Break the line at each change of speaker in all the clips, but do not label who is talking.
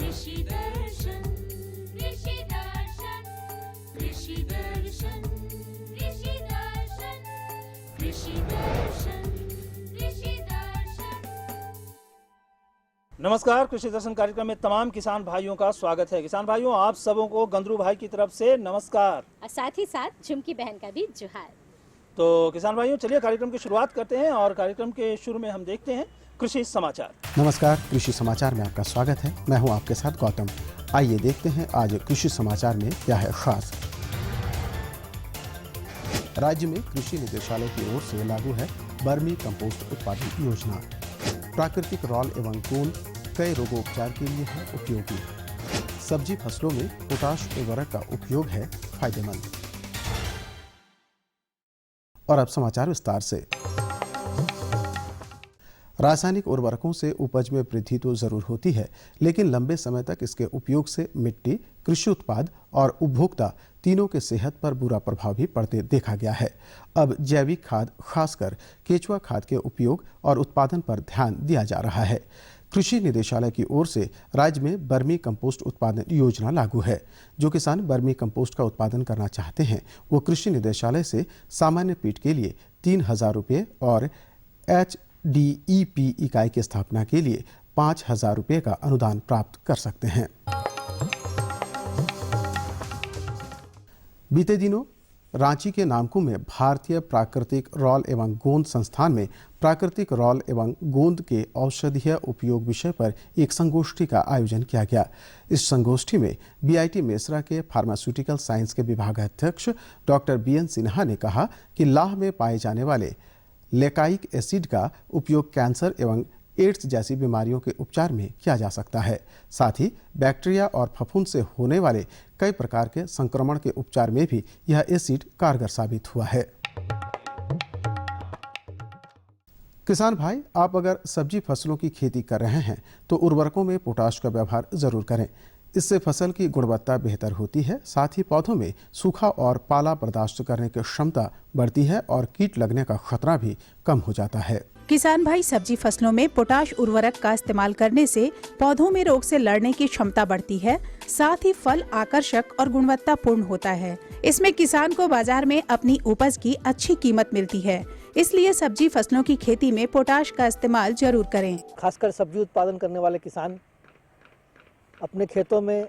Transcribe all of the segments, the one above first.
कृषि दर्शन कृषि दर्शन कृषि दर्शन कृषि दर्शन कृषि दर्शन कृषि दर्शन।
नमस्कार, कृषि दर्शन कार्यक्रम में तमाम किसान भाइयों का स्वागत है। किसान भाइयों, आप सबों को गंदरू भाई की तरफ से नमस्कार
और साथ ही साथ झुमकी बहन का भी जुहार।
तो किसान भाइयों, चलिए कार्यक्रम की शुरुआत करते हैं और कार्यक्रम के शुरू में हम देखते हैं कृषि समाचार।
नमस्कार, कृषि समाचार में आपका स्वागत है। मैं हूं आपके साथ गौतम। आइए देखते हैं आज कृषि समाचार में क्या है खास। राज्य में कृषि निदेशालय की ओर से लागू है वर्मी कंपोस्ट उत्पादन योजना। प्राकृतिक रॉल एवं गोंद कई रोगोपचार के लिए है उपयोगी। सब्जी फसलों में पोटाश उर्वरक का उपयोग है फायदेमंद। और अब समाचार विस्तार से। रासायनिक उर्वरकों से उपज में वृद्धि तो जरूर होती है, लेकिन लंबे समय तक इसके उपयोग से मिट्टी, कृषि उत्पाद और उपभोक्ता तीनों के सेहत पर बुरा प्रभाव भी पड़ते देखा गया है। अब जैविक खाद, खासकर केचुआ खाद के उपयोग और उत्पादन पर ध्यान दिया जा रहा है। कृषि निदेशालय की ओर से राज्य में वर्मी कंपोस्ट उत्पादन योजना लागू है। जो किसान वर्मी कंपोस्ट का उत्पादन करना चाहते हैं, वो कृषि निदेशालय से सामान्य पीट के लिए 3,000 रुपये और HDEP इकाई की स्थापना के लिए 5,000 रुपये का अनुदान प्राप्त कर सकते हैं। बीते दिनों रांची के नामकुम में भारतीय प्राकृतिक रॉल एवं गोंद संस्थान में प्राकृतिक रॉल एवं गोंद के औषधीय उपयोग विषय पर एक संगोष्ठी का आयोजन किया गया। इस संगोष्ठी में BIT मेसरा के फार्मास्यूटिकल साइंस के विभागाध्यक्ष डॉक्टर BN सिन्हा ने कहा कि लाह में पाए जाने वाले लेकाइक एसिड का उपयोग कैंसर एवं एड्स जैसी बीमारियों के उपचार में किया जा सकता है। साथ ही बैक्टीरिया और फफूंद से होने वाले कई प्रकार के संक्रमण के उपचार में भी यह एसिड कारगर साबित हुआ है। किसान भाई, आप अगर सब्जी फसलों की खेती कर रहे हैं तो उर्वरकों में पोटाश का व्यवहार जरूर करें। इससे फसल की गुणवत्ता बेहतर होती है, साथ ही पौधों में सूखा और पाला बर्दाश्त करने की क्षमता बढ़ती है और कीट लगने का खतरा भी कम हो जाता है।
किसान भाई, सब्जी फसलों में पोटाश उर्वरक का इस्तेमाल करने से पौधों में रोग से लड़ने की क्षमता बढ़ती है, साथ ही फल आकर्षक और गुणवत्तापूर्ण होता है। इसमें किसान को बाजार में अपनी उपज की अच्छी कीमत मिलती है, इसलिए सब्जी फसलों की खेती में पोटाश का इस्तेमाल जरूर करें।
खासकर सब्जी उत्पादन करने वाले किसान अपने खेतों में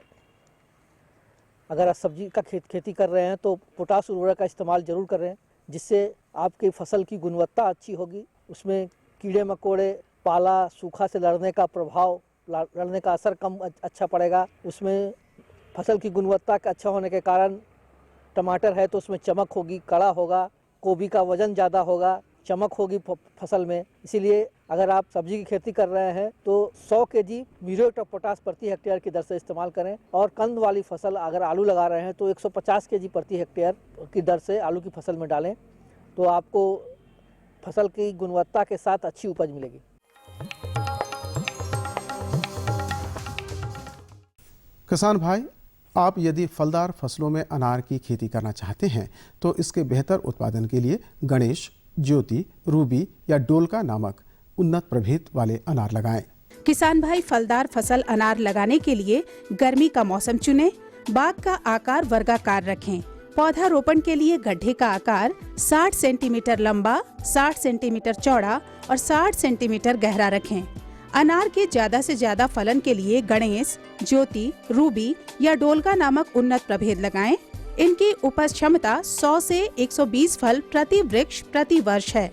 अगर सब्जी का खेती कर रहे हैं तो पोटाश उर्वरक का इस्तेमाल जरूर करें, जिससे आपकी फसल की गुणवत्ता अच्छी होगी। उसमें कीड़े मकोड़े, पाला, सूखा से लड़ने का असर कम अच्छा पड़ेगा। उसमें फसल की गुणवत्ता का अच्छा होने के कारण टमाटर है तो उसमें चमक होगी, कड़ा होगा, गोभी का वजन ज़्यादा होगा, चमक होगी फसल में। इसीलिए अगर आप सब्जी की खेती कर रहे हैं तो 100 kg म्यूरेट ऑफ पोटाश प्रति हेक्टेयर की दर से इस्तेमाल करें। और कंद वाली फसल अगर आलू लगा रहे हैं तो 150 kg प्रति हेक्टेयर की दर से आलू की फसल में डालें, तो आपको फसल की गुणवत्ता के साथ अच्छी उपज मिलेगी।
किसान भाई, आप यदि फलदार फसलों में अनार की खेती करना चाहते हैं तो इसके बेहतर उत्पादन के लिए गणेश, ज्योति, रूबी या डोलका नामक उन्नत प्रभेद वाले अनार लगाएं।
किसान भाई, फलदार फसल अनार लगाने के लिए गर्मी का मौसम चुनें। बाग का आकार वर्गाकार रखें। पौधा रोपण के लिए गड्ढे का आकार 60 सेंटीमीटर लंबा, 60 सेंटीमीटर चौड़ा और 60 सेंटीमीटर गहरा रखें। अनार के ज्यादा से ज्यादा फलन के लिए गणेश, ज्योति, रूबी या डोलका नामक उन्नत प्रभेद लगाएं। इनकी उपज क्षमता 100 से 120 फल प्रति वृक्ष प्रति वर्ष है।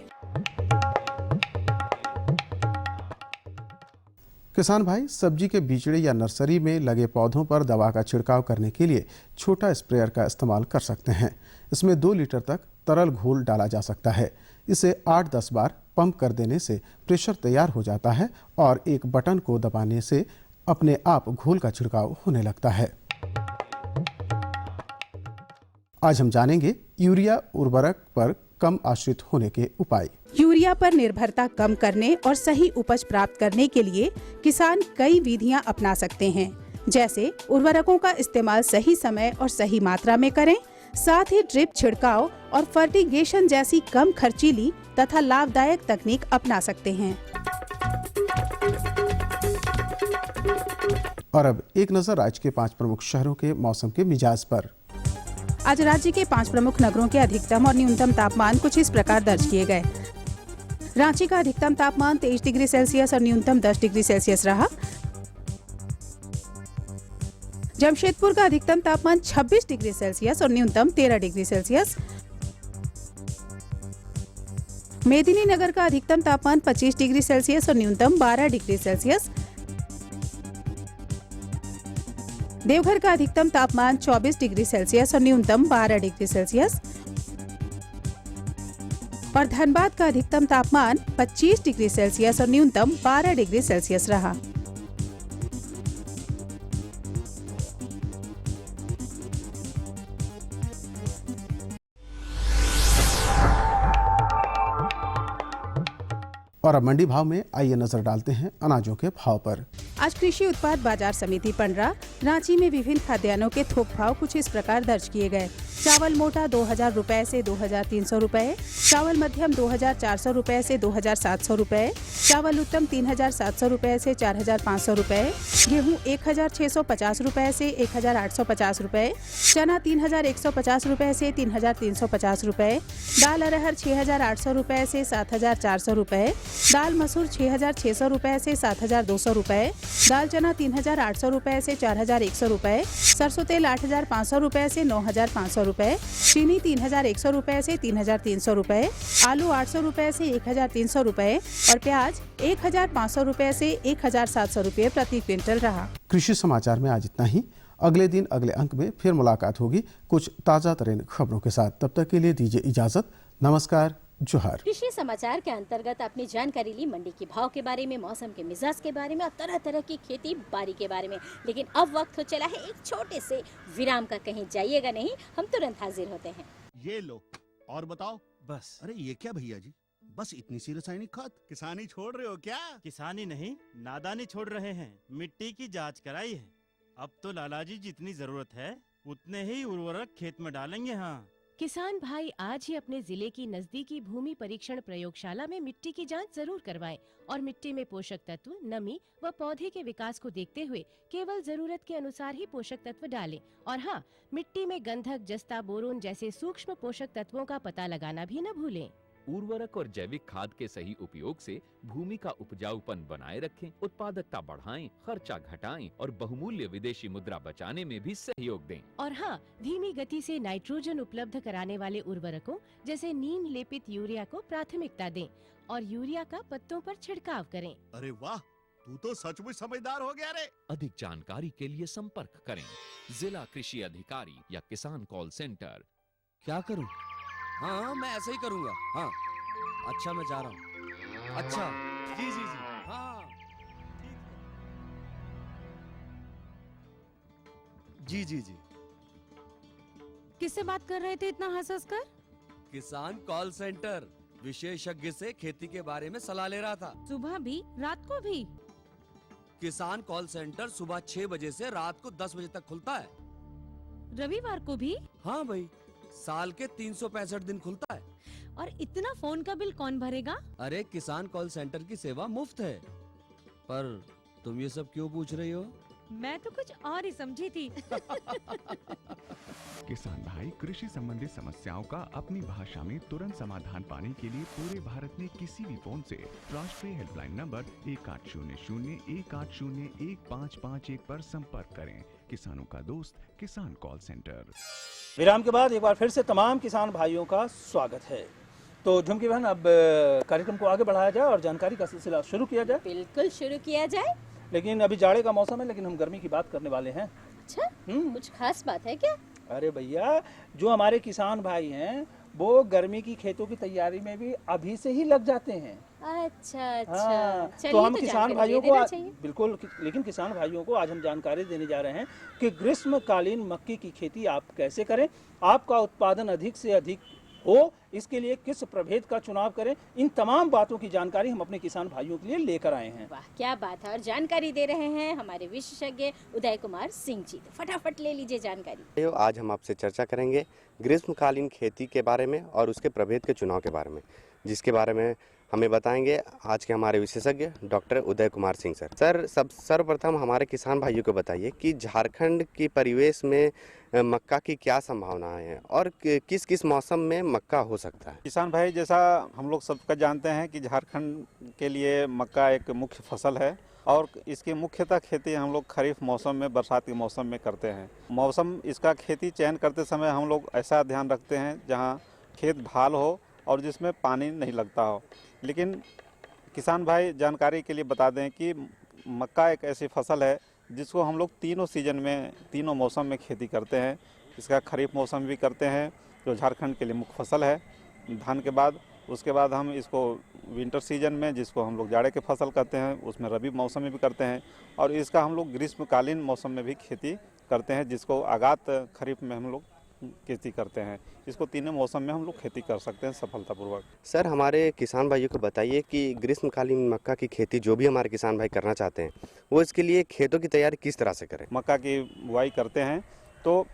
किसान भाई, सब्जी के बीजड़े या नर्सरी में लगे पौधों पर दवा का छिड़काव करने के लिए छोटा स्प्रेयर का इस्तेमाल कर सकते हैं। इसमें 2 लीटर तक तरल घोल डाला जा सकता है। इसे 8-10 बार पंप कर देने से प्रेशर तैयार हो जाता है और एक बटन को दबाने से अपने आप घोल का छिड़काव होने लगता है। आज हम जानेंगे यूरिया उर्वरक पर कम आश्रित होने के उपाय।
यूरिया पर निर्भरता कम करने और सही उपज प्राप्त करने के लिए किसान कई विधियां अपना सकते हैं, जैसे उर्वरकों का इस्तेमाल सही समय और सही मात्रा में करें, साथ ही ड्रिप छिड़काव और फर्टिगेशन जैसी कम खर्चीली तथा लाभदायक तकनीक अपना सकते हैं।
और अब एक नजर राज्य के 5 प्रमुख शहरों के मौसम के मिजाज पर।
आज राज्य के 5 प्रमुख नगरों के अधिकतम और न्यूनतम तापमान कुछ इस प्रकार दर्ज किए गए। रांची का अधिकतम तापमान 23 डिग्री सेल्सियस और न्यूनतम 10 डिग्री सेल्सियस रहा। जमशेदपुर का अधिकतम तापमान 26 डिग्री सेल्सियस और न्यूनतम 13 डिग्री सेल्सियस। मेदिनीनगर का अधिकतम तापमान 25 डिग्री सेल्सियस और न्यूनतम 12 डिग्री सेल्सियस। देवघर का अधिकतम तापमान 24 डिग्री सेल्सियस और न्यूनतम 12 डिग्री सेल्सियस और धनबाद का अधिकतम तापमान 25 डिग्री सेल्सियस और न्यूनतम 12 डिग्री सेल्सियस रहा।
और अब मंडी भाव में आइए नजर डालते हैं अनाजों के भाव पर।
आज कृषि उत्पाद बाजार समिति पंडरा रांची में विभिन्न खाद्यान्नों के थोक भाव कुछ इस प्रकार दर्ज किए गए। चावल मोटा 2000 रुपए से 2300 रुपए, चावल मध्यम 2400 रुपए से 2700 रुपए, चावल उत्तम 3700 रुपए से 4500 रुपए, गेहूं 1650 रुपए से 1850 रुपए, चना 3150 रुपए से 3350 रुपए, दाल अरहर 6800 रुपए से 7400 रुपए, दाल मसूर 6600 रुपए से 7200 रुपए, दाल चना 3800 रुपए से 4100 रुपए, सरसों तेल 8500 रुपए से 9500 रुपए, चीनी 3100 रुपए से 3300 रुपए, आलू 800 रुपए से 1300 रुपए और प्याज 1500 रुपए से 1700 रुपए प्रति क्विंटल रहा।
कृषि समाचार में आज इतना ही। अगले दिन अगले अंक में फिर मुलाकात होगी कुछ ताजा तरीन खबरों के साथ। तब तक के लिए दीजिए इजाजत। नमस्कार, जोहार।
कृषि समाचार के अंतर्गत आपने जानकारी ली मंडी के भाव के बारे में, मौसम के मिजाज के बारे में और तरह तरह की खेती बाड़ी के बारे में। लेकिन अब वक्त हो चला है एक छोटे से विराम का। कहीं जाइएगा नहीं, हम तुरंत हाजिर होते हैं।
ये लो और बताओ।
बस
अरे ये क्या भैया जी, बस इतनी सी रासायनिक खाद? किसानी छोड़ रहे हो क्या?
किसानी नहीं, नादानी छोड़ रहे हैं। मिट्टी की जांच कराई है। अब तो लालाजी जितनी जरूरत है उतने ही उर्वरक खेत में डालेंगे। हाँ,
किसान भाई आज ही अपने जिले की नजदीकी भूमि परीक्षण प्रयोगशाला में मिट्टी की जांच जरूर करवाएं और मिट्टी में पोषक तत्व, नमी व पौधे के विकास को देखते हुए केवल जरूरत के अनुसार ही पोषक तत्व डालें। और हाँ, मिट्टी में गंधक, जस्ता, बोरोन जैसे सूक्ष्म पोषक तत्वों का पता लगाना भी न भूलें।
उर्वरक और जैविक खाद के सही उपयोग से भूमि का उपजाऊपन बनाए रखें, उत्पादकता बढ़ाएं, खर्चा घटाएं और बहुमूल्य विदेशी मुद्रा बचाने में भी सहयोग दें।
और हाँ, धीमी गति से नाइट्रोजन उपलब्ध कराने वाले उर्वरकों जैसे नीम लेपित यूरिया को प्राथमिकता दें और यूरिया का पत्तों पर छिड़काव करें।
अरे वाह, तू तो सचमुच समझदार हो गया रे।
अधिक जानकारी के लिए संपर्क करें जिला कृषि अधिकारी या किसान कॉल सेंटर।
क्या करूं? हाँ, मैं ऐसे ही करूंगा। हाँ, अच्छा, मैं जा रहा हूँ। अच्छा, जी जी जी, हाँ, ठीक है। जी जी जी।
किससे बात कर रहे थे इतना हंस कर?
किसान कॉल सेंटर, विशेषज्ञ से खेती के बारे में सलाह ले रहा था।
सुबह भी, रात को भी?
किसान कॉल सेंटर सुबह 6 बजे से रात को 10 बजे तक खुलता है।
रविवार को भी?
हाँ भाई, साल के 365 दिन खुलता है।
और इतना फोन का बिल कौन भरेगा?
अरे, किसान कॉल सेंटर की सेवा मुफ्त है। पर तुम ये सब क्यों पूछ रही हो?
मैं तो कुछ और ही समझी थी।
किसान भाई कृषि संबंधित समस्याओं का अपनी भाषा में तुरंत समाधान पाने के लिए पूरे भारत में किसी भी फोन से राष्ट्रीय हेल्पलाइन नंबर 1800-1801-551 पर संपर्क करें। किसानों का दोस्त किसान कॉल सेंटर।
विराम के बाद एक बार फिर से तमाम किसान भाइयों का स्वागत है। तो झुमकी बहन, अब कार्यक्रम को आगे बढ़ाया जाए और जानकारी का सिलसिला शुरू किया जाए।
बिल्कुल शुरू किया जाए।
लेकिन अभी जाड़े का मौसम है, लेकिन हम गर्मी की बात करने वाले हैं।
अच्छा, कुछ खास बात है क्या?
अरे भैया, जो हमारे किसान भाई हैं वो गर्मी की खेतों की तैयारी में भी अभी से ही लग जाते हैं।
अच्छा
हाँ,
अच्छा,
तो हम किसान भाइयों को
बिल्कुल,
लेकिन किसान भाइयों को आज हम जानकारी देने जा रहे हैं कि ग्रीष्मकालीन मक्की की खेती आप कैसे करें, आपका उत्पादन अधिक से अधिक हो, इसके लिए किस प्रभेद का चुनाव करें। इन तमाम बातों की जानकारी हम अपने किसान भाइयों के लिए लेकर आए हैं।
वाह, क्या बात है। और जानकारी दे रहे हैं हमारे विशेषज्ञ उदय कुमार सिंह जी। तो फटाफट ले लीजिए जानकारी।
आज हम आपसे चर्चा करेंगे ग्रीष्मकालीन खेती के बारे में और उसके प्रभेद के चुनाव के बारे में, जिसके बारे में हमें बताएंगे आज के हमारे विशेषज्ञ डॉक्टर उदय कुमार सिंह सर। सर्वप्रथम हमारे किसान भाइयों को बताइए कि झारखंड की परिवेश में मक्का की क्या संभावनाएं हैं और किस किस मौसम में मक्का हो सकता है।
किसान भाई, जैसा हम लोग सबका जानते हैं कि झारखंड के लिए मक्का एक मुख्य फसल है और इसकी मुख्यतः खेती हम लोग खरीफ मौसम में, बरसात के मौसम में करते हैं। मौसम इसका खेती चयन करते समय हम लोग ऐसा ध्यान रखते हैं जहां खेत भाल हो और जिसमें पानी नहीं लगता हो। लेकिन किसान भाई जानकारी के लिए बता दें कि मक्का एक ऐसी फसल है जिसको हम लोग तीनों सीजन में, तीनों मौसम में खेती करते हैं। इसका खरीफ मौसम भी करते हैं जो झारखंड के लिए मुख्य फसल है धान के बाद। उसके बाद हम इसको विंटर सीजन में, जिसको हम लोग जाड़े के फसल कहते हैं, उसमें रबी मौसम में भी करते हैं। और इसका हम लोग ग्रीष्मकालीन मौसम में भी खेती करते हैं, जिसको आगात खरीफ में हम लोग खेती करते हैं। इसको तीनों मौसम में हम लोग खेती कर सकते हैं सफलतापूर्वक।
सर, हमारे किसान भाइयों को बताइए कि ग्रीष्मकालीन मक्का की खेती जो भी हमारे किसान भाई करना चाहते हैं वो इसके लिए खेतों की तैयारी किस तरह से करें।
मक्का की बुआई करते हैं तो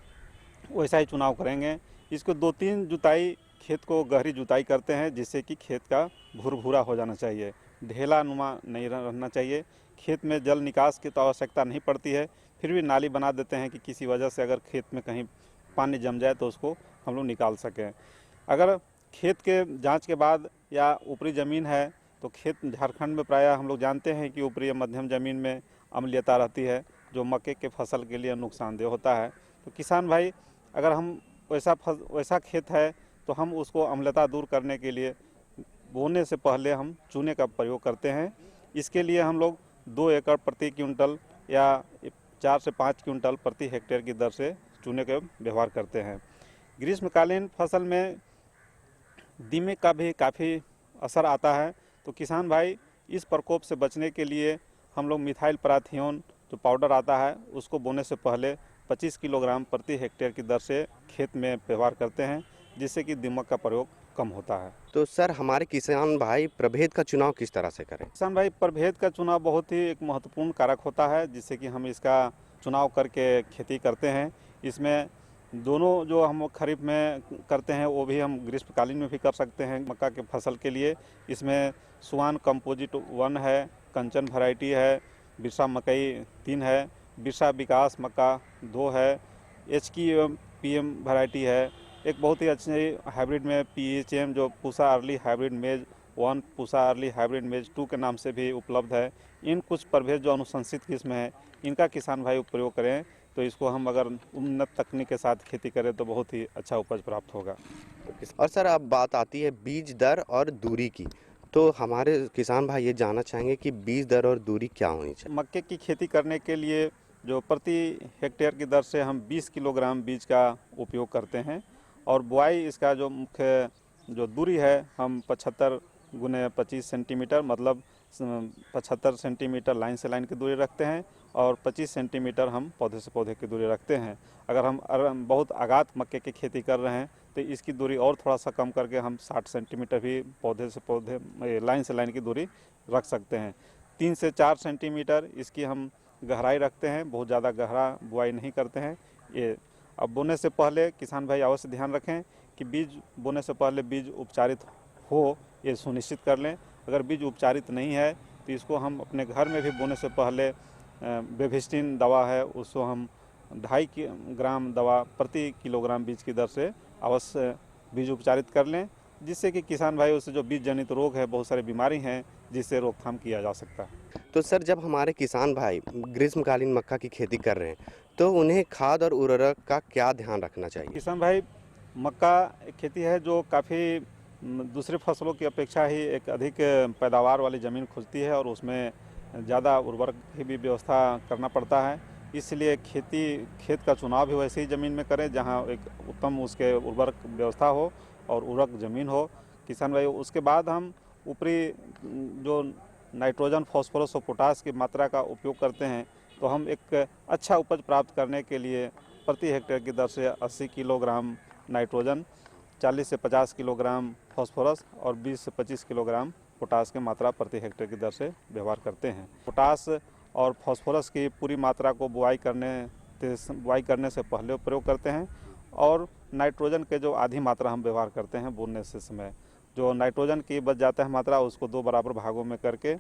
वैसा ही चुनाव करेंगे। इसको 2-3 जुताई, खेत को गहरी जुताई करते हैं जिससे कि खेत का भुरभुरा हो जाना चाहिए, ढेला नुमा नहीं रहना चाहिए। खेत में जल निकास की तो आवश्यकता नहीं पड़ती है, फिर भी नाली बना देते हैं कि किसी वजह से अगर खेत में कहीं पानी जम जाए तो उसको हम लोग निकाल सकें। अगर खेत के जांच के बाद या ऊपरी ज़मीन है तो खेत, झारखंड में प्रायः हम लोग जानते हैं कि ऊपरी या मध्यम ज़मीन में अम्लीयता रहती है जो मक्के के फसल के लिए नुकसानदेह होता है। तो किसान भाई, अगर हम वैसा खेत है तो हम उसको अम्लता दूर करने के लिए बोने से पहले हम चूने का प्रयोग करते हैं। इसके लिए हम लोग 2 एकड़ प्रति क्विंटल या 4 से 5 क्विंटल प्रति हेक्टेयर की दर से चूने का व्यवहार करते हैं। ग्रीष्मकालीन फसल में दीमक का भी काफ़ी असर आता है, तो किसान भाई इस प्रकोप से बचने के लिए हम लोग मिथाइल पैराथियोन जो पाउडर आता है उसको बोने से पहले 25 किलोग्राम प्रति हेक्टेयर की दर से खेत में व्यवहार करते हैं, जिससे कि दीमक का प्रयोग कम होता है।
तो सर, हमारे किसान भाई प्रभेद का चुनाव किस तरह से करें।
किसान भाई, प्रभेद का चुनाव बहुत ही एक महत्वपूर्ण कारक होता है जिससे कि हम इसका चुनाव करके खेती करते हैं। इसमें दोनों जो हम खरीफ में करते हैं वो भी हम ग्रीष्मकालीन में भी कर सकते हैं मक्का के फसल के लिए। इसमें सुवान कंपोजिट 1 है, कंचन वैरायटी है, बिरसा मकई 3 है, बिरसा विकास मक्का 2 है, HKPM वैरायटी है। एक बहुत ही अच्छे हाइब्रिड में PHM जो पूसा अर्ली हाइब्रिड मेज 1, पूसा अर्ली हाइब्रिड मेज 2 के नाम से भी उपलब्ध है। इन कुछ प्रभेद जो अनुशंसित किस्म है इनका किसान भाई प्रयोग करें तो इसको हम अगर उन्नत तकनीक के साथ खेती करें तो बहुत ही अच्छा उपज प्राप्त होगा।
और सर, अब बात आती है बीज दर और दूरी की, तो हमारे किसान भाई ये जानना चाहेंगे कि बीज दर और दूरी क्या होनी चाहिए।
मक्के की खेती करने के लिए जो प्रति हेक्टेयर की दर से हम 20 किलोग्राम बीज का उपयोग करते हैं और बुआई इसका जो मुख्य जो दूरी है हम 75 × 25 सेंटीमीटर, मतलब 75 सेंटीमीटर लाइन से लाइन की दूरी रखते हैं और 25 सेंटीमीटर हम पौधे से पौधे की दूरी रखते हैं। अगर हम बहुत आगात मक्के की खेती कर रहे हैं तो इसकी दूरी और थोड़ा सा कम करके हम 60 सेंटीमीटर भी पौधे से पौधे, लाइन से लाइन की दूरी रख सकते हैं। 3 से 4 सेंटीमीटर इसकी हम गहराई रखते हैं, बहुत ज़्यादा गहरा बुआई नहीं करते हैं। ये अब बोने से पहले किसान भाई अवश्य ध्यान रखें कि बीज बोने से पहले बीज उपचारित हो, ये सुनिश्चित कर लें। अगर बीज उपचारित नहीं है तो इसको हम अपने घर में भी बोने से पहले बेविस्टिन दवा है उसको हम 2.5 ग्राम दवा प्रति किलोग्राम बीज की दर से अवश्य बीज उपचारित कर लें, जिससे कि किसान भाई उससे जो बीज जनित रोग है, बहुत सारी बीमारी हैं जिससे रोकथाम किया जा सकता है।
तो सर, जब हमारे किसान भाई ग्रीष्मकालीन मक्का की खेती कर रहे हैं तो उन्हें खाद और उर्वरक का क्या ध्यान रखना चाहिए।
किसान भाई, मक्का एक खेती है जो काफ़ी दूसरे फसलों की अपेक्षा ही एक अधिक पैदावार वाली ज़मीन खोजती है और उसमें ज़्यादा उर्वरक की भी व्यवस्था करना पड़ता है। इसलिए खेत का चुनाव भी वैसे ही ज़मीन में करें जहां एक उत्तम उसके उर्वरक व्यवस्था हो और उर्वरक ज़मीन हो। किसान भाई, उसके बाद हम ऊपरी जो नाइट्रोजन, फास्फोरस और पोटास की मात्रा का उपयोग करते हैं तो हम एक अच्छा उपज प्राप्त करने के लिए प्रति हेक्टेयर की दर से 80 किलोग्राम नाइट्रोजन, 40 से 50 किलोग्राम फास्फोरस और 20 से 25 किलोग्राम पोटास की मात्रा प्रति हेक्टेयर की दर से व्यवहार करते हैं। पोटास और फास्फोरस की पूरी मात्रा को बुआई करने से पहले प्रयोग करते हैं और नाइट्रोजन के जो आधी मात्रा हम व्यवहार करते हैं बोने से समय। जो नाइट्रोजन की बच जाता है मात्रा, उसको 2 बराबर भागों में करके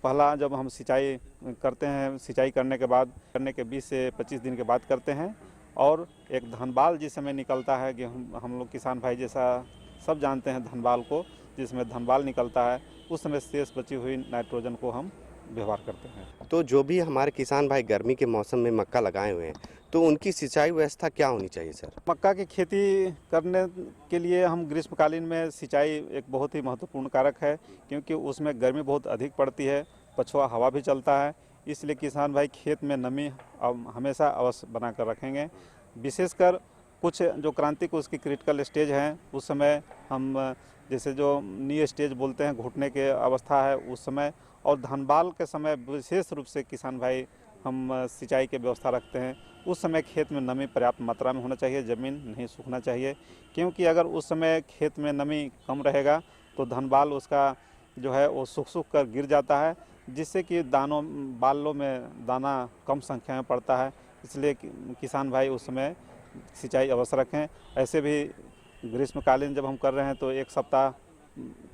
पहला जब हम सिंचाई करते हैं, सिंचाई करने के 20 से 25 दिन के बाद करते हैं। और एक धनबाल जिस समय निकलता है, गेहूँ हम लोग किसान भाई जैसा सब जानते हैं धनबाल को, जिसमें धनबाल निकलता है, उस समय शेष बची हुई नाइट्रोजन को हम व्यवहार करते हैं।
तो जो भी हमारे किसान भाई गर्मी के मौसम में मक्का लगाए हुए हैं, तो उनकी सिंचाई व्यवस्था क्या होनी चाहिए सर?
मक्का की खेती करने के लिए हम ग्रीष्मकालीन में सिंचाई एक बहुत ही महत्वपूर्ण कारक है, क्योंकि उसमें गर्मी बहुत अधिक पड़ती है, पछुआ हवा भी चलता है, इसलिए किसान भाई खेत में नमी हमेशा अवश्य बना कर रखेंगे। विशेषकर कुछ जो क्रांतिक उसकी क्रिटिकल स्टेज हैं, उस समय हम जैसे जो नी स्टेज बोलते हैं, घुटने के अवस्था है उस समय, और धनबाल के समय विशेष रूप से किसान भाई हम सिंचाई की व्यवस्था रखते हैं। उस समय खेत में नमी पर्याप्त मात्रा में होना चाहिए, ज़मीन नहीं सूखना चाहिए, क्योंकि अगर उस समय खेत में नमी कम रहेगा तो धनबाल उसका जो है वो सूख कर गिर जाता है, जिससे कि बालों में दाना कम संख्या में पड़ता है। इसलिए किसान भाई उस समय सिंचाई अवश्य रखें। ऐसे भी ग्रीष्मकालीन जब हम कर रहे हैं तो 1 सप्ताह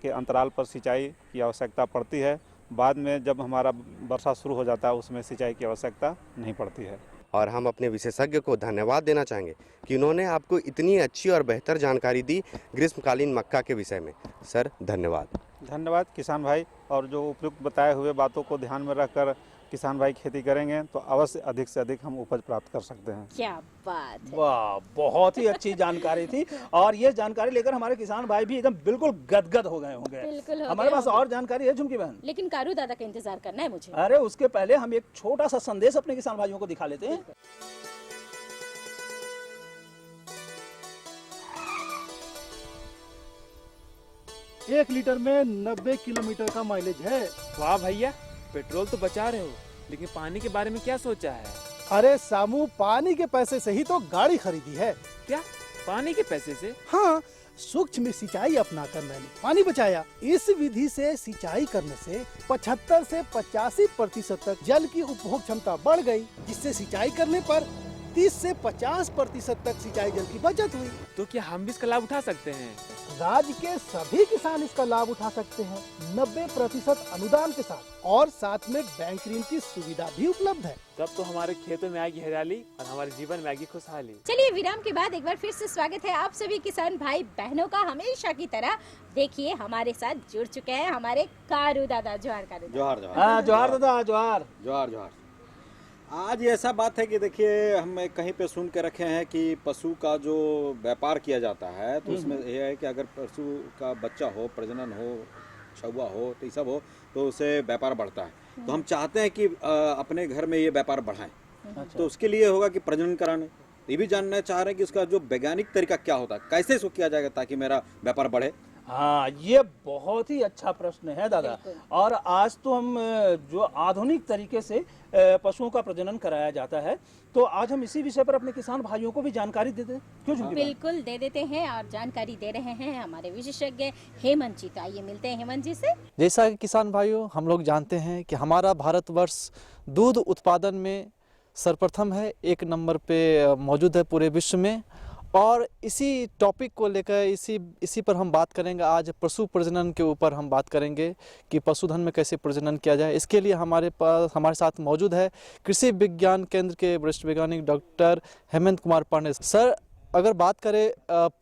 के अंतराल पर सिंचाई की आवश्यकता पड़ती है। बाद में जब हमारा वर्षा शुरू हो जाता है उसमें सिंचाई की आवश्यकता नहीं पड़ती है।
और हम अपने विशेषज्ञ को धन्यवाद देना चाहेंगे कि उन्होंने आपको इतनी अच्छी और बेहतर जानकारी दी ग्रीष्मकालीन मक्का के विषय में। सर धन्यवाद।
धन्यवाद किसान भाई, और जो उपयुक्त बताए हुए बातों को ध्यान में रखकर किसान भाई खेती करेंगे तो अवश्य अधिक से अधिक हम उपज प्राप्त कर सकते हैं।
क्या बात है।
वाह, बहुत ही अच्छी जानकारी थी, और ये जानकारी लेकर हमारे किसान भाई भी एकदम बिल्कुल गदगद हो गए होंगे।
बिल्कुल हो
हमारे
गए
पास
होंगे।
और जानकारी है झुमकी बहन,
लेकिन कारू दादा का इंतजार करना है मुझे।
अरे उसके पहले हम एक छोटा सा संदेश अपने किसान भाइयों को दिखा लेते हैं।
1 लीटर में 90 किलोमीटर का माइलेज है।
वाह भैया, पेट्रोल तो बचा रहे हो, लेकिन पानी के बारे में क्या सोचा है?
अरे सामू, पानी के पैसे से ही तो गाड़ी खरीदी है।
क्या पानी के पैसे से?
हाँ, सूक्ष्म सिंचाई अपनाकर मैंने पानी बचाया। इस विधि से सिंचाई करने से 75 से 85% तक जल की उपभोग क्षमता बढ़ गई, जिससे सिंचाई करने पर 30 से 50% तक सिंचाई जल की बचत हुई।
तो क्या हम भी इसका लाभ उठा सकते हैं?
राज्य के सभी किसान इसका लाभ उठा सकते हैं 90% अनुदान के साथ, और साथ में बैंक ऋण की सुविधा भी उपलब्ध है।
तब तो हमारे खेतों में आएगी हरियाली और हमारे जीवन में आएगी खुशहाली।
चलिए विराम के बाद एक बार फिर से स्वागत है आप सभी किसान भाई बहनों का। हमेशा की तरह देखिए हमारे साथ जुड़ चुके हैं हमारे कारू दादा। जोहार कारू दादा।
जोहार जोहार।
हाँ, जोहार दादा, जोहार
जोहार जोहार। आज ऐसा बात है कि देखिए, हम कहीं पे सुन के रखे हैं कि पशु का जो व्यापार किया जाता है तो उसमें यह है कि अगर पशु का बच्चा हो, प्रजनन हो, छुआ हो, तो ये सब हो तो उससे व्यापार बढ़ता है। तो हम चाहते हैं कि अपने घर में ये व्यापार बढ़ाएं। तो उसके लिए होगा कि प्रजनन कराने। ये भी जानना चाह रहे हैं कि उसका जो वैज्ञानिक तरीका क्या होता है, कैसे इसको किया जाएगा ताकि मेरा व्यापार बढ़े।
हाँ, ये बहुत ही अच्छा प्रश्न है दादा। और आज तो हम जो आधुनिक तरीके से पशुओं का प्रजनन कराया जाता है, तो आज हम इसी विषय पर अपने किसान भाइयों को भी जानकारी दे दें। क्यों झुमकी बहन?
बिल्कुल दे देते हैं, और जानकारी दे रहे हैं हमारे विशेषज्ञ हेमंत जी। तो आइए मिलते हैं हेमंत जी से।
जैसा कि किसान भाइयों हम लोग जानते हैं कि हमारा भारतवर्ष दूध उत्पादन में सर्वप्रथम है, 1 नंबर पे मौजूद है पूरे विश्व में। और इसी टॉपिक को लेकर इसी पर हम बात करेंगे। आज पशु प्रजनन के ऊपर हम बात करेंगे कि पशुधन में कैसे प्रजनन किया जाए। इसके लिए हमारे साथ मौजूद है कृषि विज्ञान केंद्र के वरिष्ठ वैज्ञानिक डॉक्टर हेमंत कुमार पांडे। सर, अगर बात करें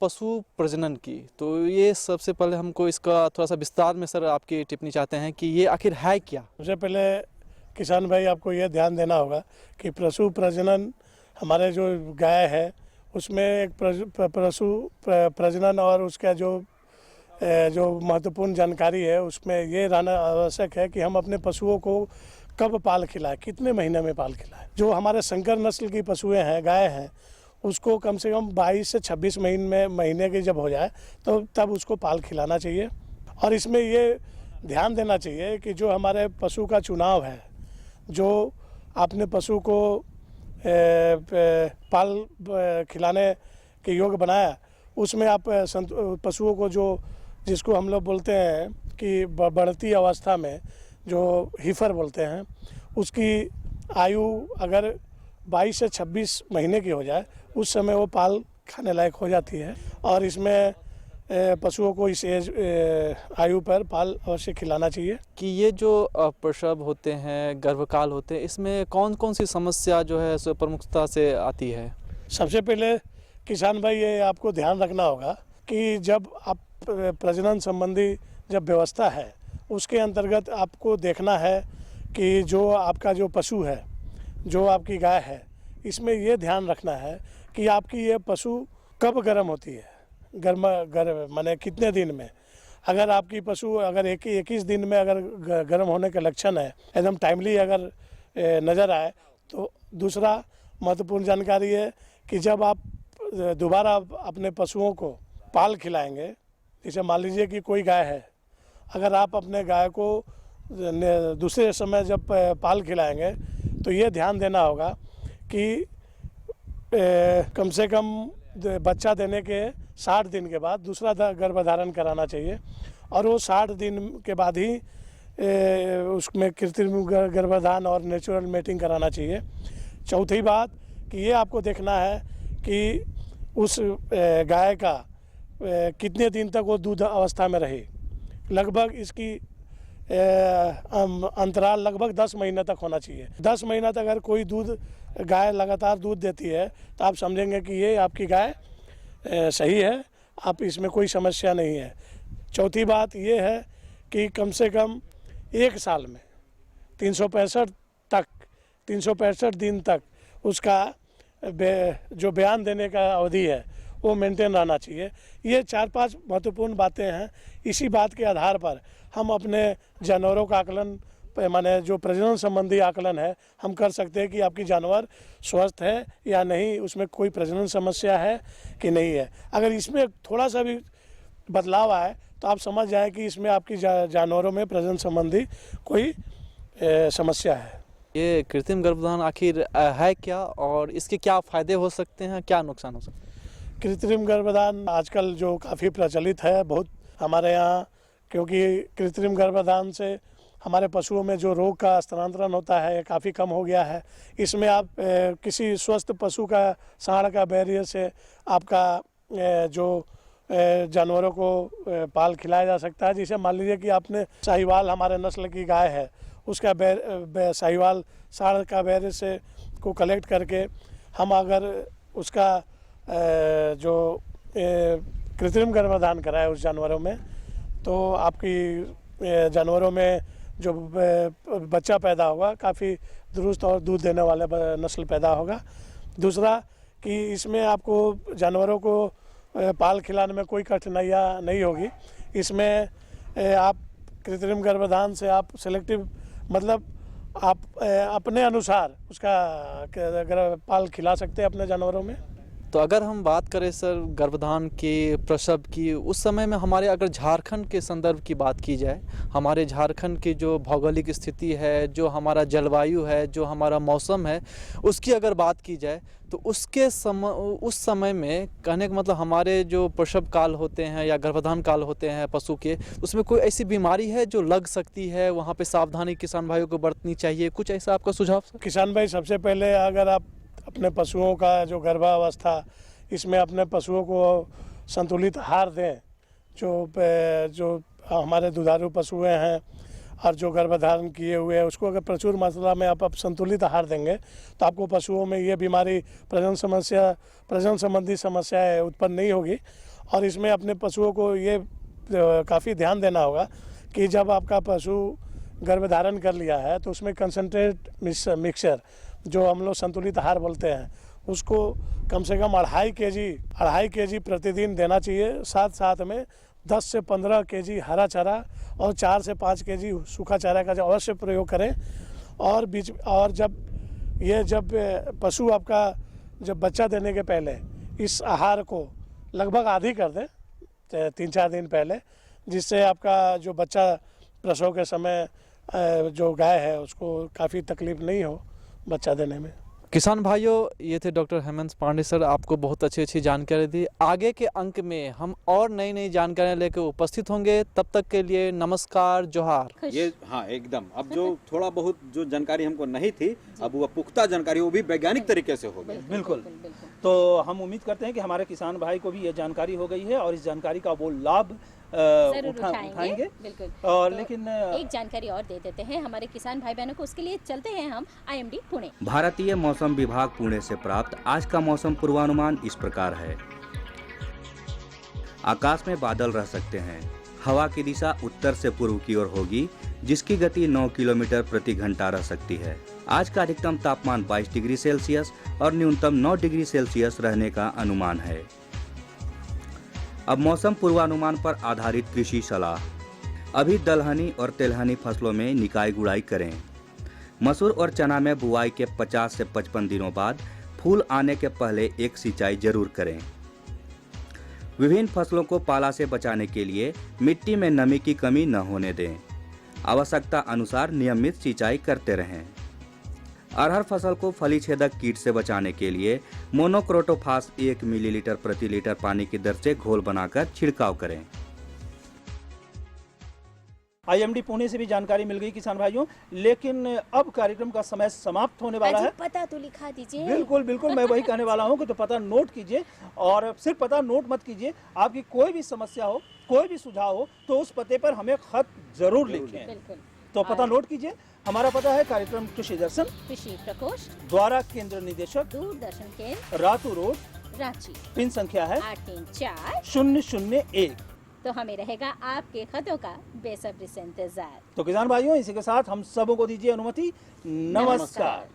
पशु प्रजनन की, तो ये सबसे पहले हमको इसका थोड़ा सा विस्तार में सर आपकी टिप्पणी चाहते हैं कि ये आखिर है क्या?
सबसे पहले किसान भाई आपको ये ध्यान देना होगा कि पशु प्रजनन हमारे जो गाय है उसमें एक पशु प्रजनन और उसका जो महत्वपूर्ण जानकारी है उसमें ये रहना आवश्यक है कि हम अपने पशुओं को कब पाल खिलाएं, कितने महीने में पाल खिलाएं। जो हमारे संकर नस्ल की पशुएं हैं, गाय हैं, उसको कम से कम 22 से 26 महीने की जब हो जाए तो तब उसको पाल खिलाना चाहिए। और इसमें ये ध्यान देना चाहिए कि जो हमारे पशु का चुनाव है, जो आपने पशु को पाल खिलाने के योग्य बनाया, उसमें आप पशुओं को जिसको हम लोग बोलते हैं कि बढ़ती अवस्था में जो हीफर बोलते हैं, उसकी आयु अगर 22 से 26 महीने की हो जाए उस समय वो पाल खाने लायक हो जाती है। और इसमें पशुओं को इस एज आयु पर पाल अवश्य खिलाना चाहिए।
कि ये जो प्रसव होते हैं, गर्भकाल होते हैं, इसमें कौन कौन सी समस्या जो है सो प्रमुखता से आती है?
सबसे पहले किसान भाई ये आपको ध्यान रखना होगा कि जब आप प्रजनन संबंधी जब व्यवस्था है उसके अंतर्गत आपको देखना है कि जो आपका जो पशु है, जो आपकी गाय है, इसमें ये ध्यान रखना है कि आपकी ये पशु कब गर्म होती है, गर्म माने कितने दिन में। अगर आपकी पशु अगर 21 दिन में अगर गर्म होने के लक्षण है, एकदम टाइमली अगर नज़र आए, तो दूसरा महत्वपूर्ण जानकारी है कि जब आप दोबारा अपने पशुओं को पाल खिलाएंगे, जैसे मान लीजिए कि कोई गाय है, अगर आप अपने गाय को दूसरे समय जब पाल खिलाएंगे तो ये ध्यान देना होगा कि कम से कम बच्चा देने के 60 दिन के बाद दूसरा गर्भधारण कराना चाहिए और वो 60 दिन के बाद ही उसमें कृत्रिम गर्भधारण और नेचुरल मेटिंग कराना चाहिए। चौथी बात कि ये आपको देखना है कि उस गाय का कितने दिन तक वो दूध अवस्था में रहे। लगभग इसकी अंतराल लगभग 10 महीने तक होना चाहिए। 10 महीना तक अगर कोई गाय लगातार दूध देती है तो आप समझेंगे कि ये आपकी गाय सही है, आप इसमें कोई समस्या नहीं है। चौथी बात ये है कि कम से कम 1 साल में 365 दिन तक उसका जो बयान देने का अवधि है वो मेंटेन रहना चाहिए। ये 4-5 महत्वपूर्ण बातें हैं। इसी बात के आधार पर हम अपने जानवरों का आकलन माने जो प्रजनन संबंधी आकलन है हम कर सकते हैं कि आपकी जानवर स्वस्थ है या नहीं, उसमें कोई प्रजनन समस्या है कि नहीं है। अगर इसमें थोड़ा सा भी बदलाव आए तो आप समझ जाएं कि इसमें आपकी जानवरों में प्रजनन संबंधी कोई समस्या है।
ये कृत्रिम गर्भधारण आखिर है क्या और इसके क्या फ़ायदे हो सकते हैं, क्या नुकसान हो सकते हैं?
कृत्रिम गर्भधारण आजकल जो काफ़ी प्रचलित है बहुत हमारे यहाँ, क्योंकि कृत्रिम गर्भधारण से हमारे पशुओं में जो रोग का स्थानांतरण होता है काफ़ी कम हो गया है। इसमें आप किसी स्वस्थ पशु का साँड़ का बैरियर से आपका जो जानवरों को पाल खिलाया जा सकता है। जैसे मान लीजिए कि आपने साहिवाल हमारे नस्ल की गाय है, उसका साहिवाल साँड़ का बैरियर से को कलेक्ट करके हम अगर उसका जो कृत्रिम गर्भधारण कराए उस जानवरों में, तो आपकी जानवरों में जो बच्चा पैदा होगा काफ़ी दुरुस्त और दूध देने वाले नस्ल पैदा होगा। दूसरा कि इसमें आपको जानवरों को पाल खिलाने में कोई कठिनाइयाँ नहीं होगी। इसमें आप कृत्रिम गर्भधारण से आप सेलेक्टिव मतलब आप अपने अनुसार उसका पाल खिला सकते हैं अपने जानवरों में।
तो अगर हम बात करें सर गर्भधारण की, प्रसव की, उस समय में हमारे अगर झारखंड के संदर्भ की बात की जाए, हमारे झारखंड की जो भौगोलिक स्थिति है, जो हमारा जलवायु है, जो हमारा मौसम है, उसकी अगर बात की जाए तो उस समय में कहने का मतलब हमारे जो प्रसव काल होते हैं या गर्भधारण काल होते हैं पशु के, उसमें कोई ऐसी बीमारी है जो लग सकती है, वहाँ पे सावधानी किसान भाइयों को बरतनी चाहिए, कुछ ऐसा आपका सुझाव?
किसान भाई, सबसे पहले अगर आप अपने पशुओं का जो गर्भावस्था, इसमें अपने पशुओं को संतुलित आहार दें। जो हमारे दुधारू पशुएं हैं और जो गर्भधारण किए हुए हैं उसको अगर प्रचुर मात्रा में आप संतुलित आहार देंगे तो आपको पशुओं में ये बीमारी प्रजनन संबंधी समस्याएं उत्पन्न नहीं होगी। और इसमें अपने पशुओं को ये काफ़ी ध्यान देना होगा कि जब आपका पशु गर्भधारण कर लिया है तो उसमें कंसंट्रेट मिक्सचर जो हम लोग संतुलित आहार बोलते हैं उसको कम से कम 2.5 केजी प्रतिदिन देना चाहिए। साथ में 10 से 15 केजी हरा चारा और 4 से 5 केजी सूखा चारा का अवश्य प्रयोग करें। और जब पशु आपका जब बच्चा देने के पहले इस आहार को लगभग आधी कर दें 3-4 दिन पहले, जिससे आपका जो बच्चा प्रसव के समय जो गाय है उसको काफ़ी तकलीफ नहीं हो बच्चा देने में।
किसान भाइयों, ये थे डॉक्टर हेमंत पांडे सर, आपको बहुत अच्छी जानकारी दी। आगे के अंक में हम और नई नई जानकारियां लेकर उपस्थित होंगे। तब तक के लिए नमस्कार, जोहार।
ये हाँ एकदम, अब जो थोड़ा बहुत जो जानकारी हमको नहीं थी, अब वो पुख्ता जानकारी, वो भी वैज्ञानिक तरीके से हो गई।
बिल्कुल। तो हम उम्मीद करते हैं कि हमारे किसान भाई को भी ये जानकारी हो गई है और इस जानकारी का वो लाभ उठाएंगे।
बिल्कुल।
और
तो
लेकिन
एक जानकारी और दे देते हैं हमारे किसान भाई बहनों को। उसके लिए चलते हैं हम IMD पुणे।
भारतीय मौसम विभाग पुणे से प्राप्त आज का मौसम पूर्वानुमान इस प्रकार है। आकाश में बादल रह सकते हैं। हवा की दिशा उत्तर से पूर्व की ओर होगी, जिसकी गति 9 किलोमीटर प्रति घंटा रह सकती है। आज का अधिकतम तापमान 22 डिग्री सेल्सियस और न्यूनतम 9 डिग्री सेल्सियस रहने का अनुमान है। अब मौसम पूर्वानुमान पर आधारित कृषि सलाह। अभी दलहनी और तेलहनी फसलों में निकाई गुड़ाई करें। मसूर और चना में बुआई के 50 से 55 दिनों बाद फूल आने के पहले एक सिंचाई जरूर करें। विभिन्न फसलों को पाला से बचाने के लिए मिट्टी में नमी की कमी न होने दें। आवश्यकता अनुसार नियमित सिंचाई करते रहें। अरहर फसल को फली छेदक कीट से बचाने के लिए मोनोक्रोटोफास 1 मिलीलीटर प्रति लीटर पानी की दर से घोल बनाकर छिड़काव करें।
IMD पुणे से भी जानकारी मिल गई किसान भाइयों, लेकिन अब कार्यक्रम का समय समाप्त होने वाला है।
पता तो लिखा दीजिए।
बिल्कुल बिल्कुल, मैं वही कहने वाला हूँ कि तो पता नोट कीजिए, और सिर्फ पता नोट मत कीजिए। आपकी कोई भी समस्या हो, कोई भी सुझाव हो, तो उस पते पर हमें खत जरूर लिखें।
बिल्कुल।
तो पता नोट कीजिए। हमारा पता है कार्यक्रम कृषि दर्शन,
कृषि प्रकोष्ठ,
द्वारा केंद्र निदेशक,
दूरदर्शन केंद्र,
रातू रोड,
रांची।
पिन संख्या है
834-001।
001।
तो हमें रहेगा आपके खतों का बेसब्री से इंतजार।
तो किसान भाइयों, इसी के साथ हम सबों को दीजिए अनुमति। नमस्कार।